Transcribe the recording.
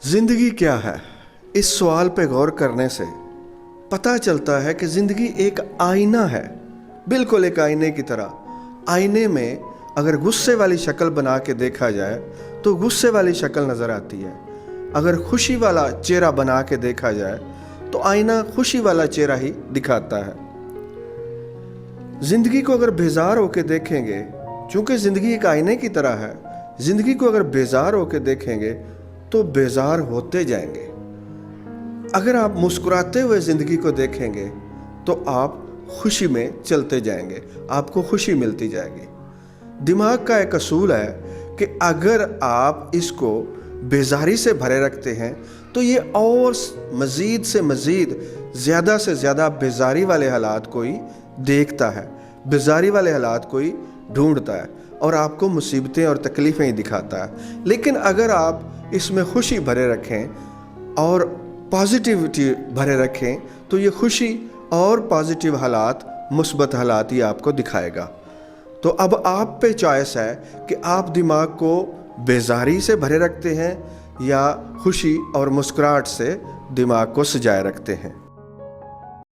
ज़िंदगी क्या है? इस सवाल पे गौर करने से पता चलता है कि ज़िंदगी एक आईना है, बिल्कुल एक आईने की तरह। आईने में अगर गुस्से वाली शक्ल बना के देखा जाए तो गुस्से वाली शक्ल नज़र आती है। अगर खुशी वाला चेहरा बना के देखा जाए तो आईना खुशी वाला चेहरा ही दिखाता है। ज़िंदगी को अगर बेजार होकर देखेंगे, चूँकि ज़िंदगी एक आईने की तरह है, ज़िंदगी को अगर बेजार होकर देखेंगे तो बेजार होते जाएंगे। अगर आप मुस्कुराते हुए ज़िंदगी को देखेंगे तो आप खुशी में चलते जाएंगे, आपको खुशी मिलती जाएगी। दिमाग का एक असूल है कि अगर आप इसको बेजारी से भरे रखते हैं तो ये और मज़ीद से मज़ीद ज़्यादा से ज़्यादा बेजारी वाले हालात कोई देखता है, बेजारी वाले हालात कोई ढूंढता है और आपको मुसीबतें और तकलीफ़ें ही दिखाता है। लेकिन अगर आप इसमें खुशी भरे रखें और पॉजिटिविटी भरे रखें तो ये खुशी और पॉजिटिव हालात, मुस्बत हालात ही आपको दिखाएगा। तो अब आप पे चॉइस है कि आप दिमाग को बेजारी से भरे रखते हैं या खुशी और मुस्कुराहट से दिमाग को सजाए रखते हैं।